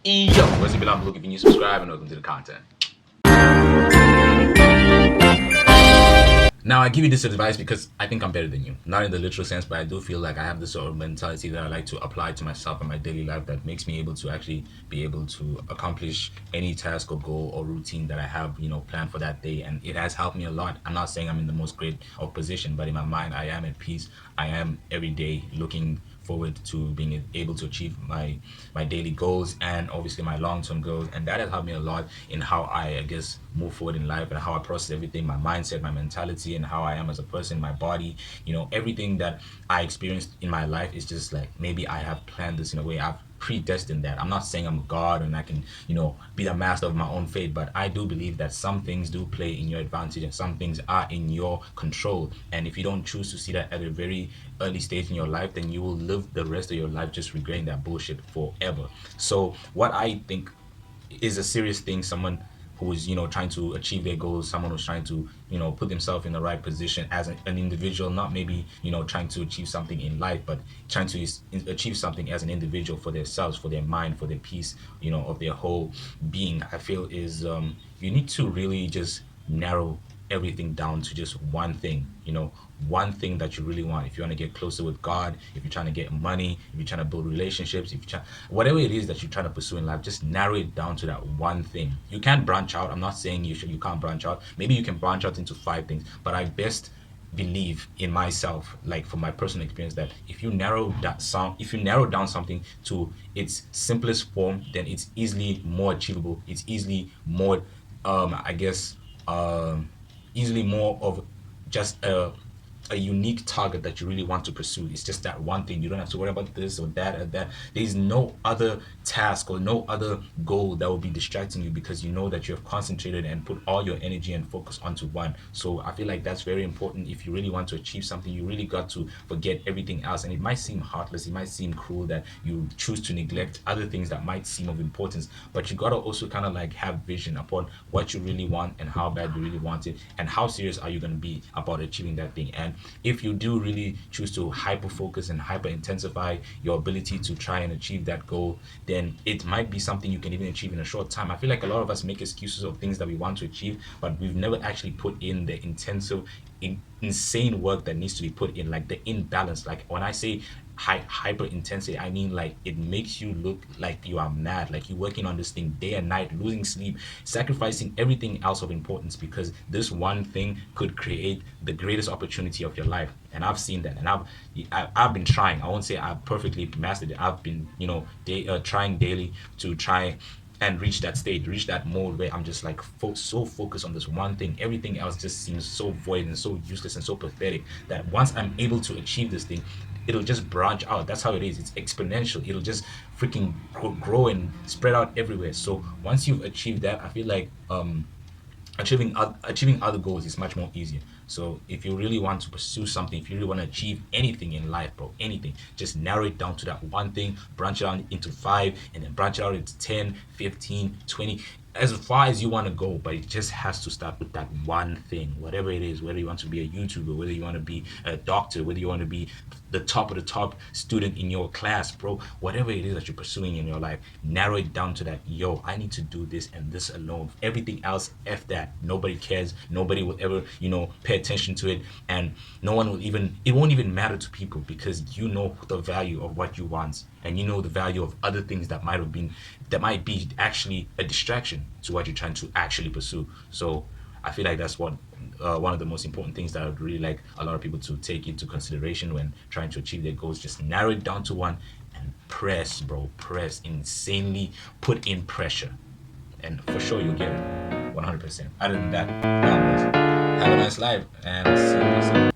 Yo, what's it been? I'm looking for you. Subscribe and welcome to the content. Now, I give you this advice because I think I'm better than you. Not in the literal sense, but I do feel like I have this sort of mentality that I like to apply to myself and my daily life that makes me able to actually be able to accomplish any task or goal or routine that I have, planned for that day. And it has helped me a lot. I'm not saying I'm in the most great of position, but in my mind, I am at peace. I am every day looking forward to being able to achieve my daily goals and obviously my long-term goals, and that has helped me a lot in how I guess move forward in life and how I process everything, my mindset, my mentality, and how I am as a person, my body. Everything that I experienced in my life is just like maybe I have planned this in a way. I've predestined that. I'm not saying I'm God and I can, be the master of my own fate, but I do believe that some things do play in your advantage and some things are in your control. And if you don't choose to see that at a very early stage in your life, then you will live the rest of your life just regretting that bullshit forever. So what I think is a serious thing, someone who is trying to achieve their goals, someone who's trying to put themselves in the right position as an individual, not maybe trying to achieve something in life, but trying to achieve something as an individual for themselves, for their mind, for their peace, of their whole being. I feel is you need to really just narrow everything down to just one thing, one thing that you really want. If you want to get closer with God, if you're trying to get money, if you're trying to build relationships, if you're trying, whatever it is that you're trying to pursue in life, just narrow it down to that one thing. You can't branch out. I'm not saying you can't branch out. Maybe you can branch out into 5 things, but I best believe in myself, like from my personal experience, that if you narrow down something to its simplest form, then it's easily more achievable. It's easily more I guess easily more of just a unique target that you really want to pursue. It's just that one thing. You don't have to worry about this or that or that. There's no other task or no other goal that will be distracting you because you know that you have concentrated and put all your energy and focus onto one. So I feel like that's very important. If you really want to achieve something, you really got to forget everything else. And it might seem heartless, it might seem cruel that you choose to neglect other things that might seem of importance, but you gotta also kind of like have vision upon what you really want and how bad you really want it and how serious are you going to be about achieving that thing. And if you do really choose to hyper focus and hyper intensify your ability to try and achieve that goal, then it might be something you can even achieve in a short time. I feel like a lot of us make excuses of things that we want to achieve, but we've never actually put in the intensive insane work that needs to be put in, like the imbalance. Like when I say hyper intensity, I mean like it makes you look like you are mad, like you're working on this thing day and night, losing sleep, sacrificing everything else of importance because this one thing could create the greatest opportunity of your life. And I've seen that, and I've been trying. I won't say I've perfectly mastered it. I've been trying daily to try and reach that state, reach that mode where I'm just like so focused on this one thing. Everything else just seems so void and so useless and so pathetic that once I'm able to achieve this thing, it'll just branch out. That's how it is. It's exponential. It'll just freaking grow and spread out everywhere. So once you've achieved that, I feel like achieving other goals is much more easier. So if you really want to pursue something, if you really want to achieve anything in life, bro, anything, just narrow it down to that one thing, branch it out into 5, and then branch it out into 10, 15, 20, as far as you want to go. But it just has to start with that one thing, whatever it is, whether you want to be a YouTuber, whether you want to be a doctor, whether you want to be the top of the top student in your class, bro, whatever it is that you're pursuing in your life, narrow it down to that. Yo, I need to do this and this alone. Everything else, F that. Nobody cares. Nobody will ever, pay attention to it. And no one will even, it won't even matter to people because you know the value of what you want. And you know the value of other things that might be actually a distraction to what you're trying to actually pursue. So I feel like that's one of the most important things that I would really like a lot of people to take into consideration when trying to achieve their goals. Just narrow it down to one and press, bro. Press insanely. Put in pressure, and for sure you'll get it. 100%. Other than that, have a nice life and see you soon.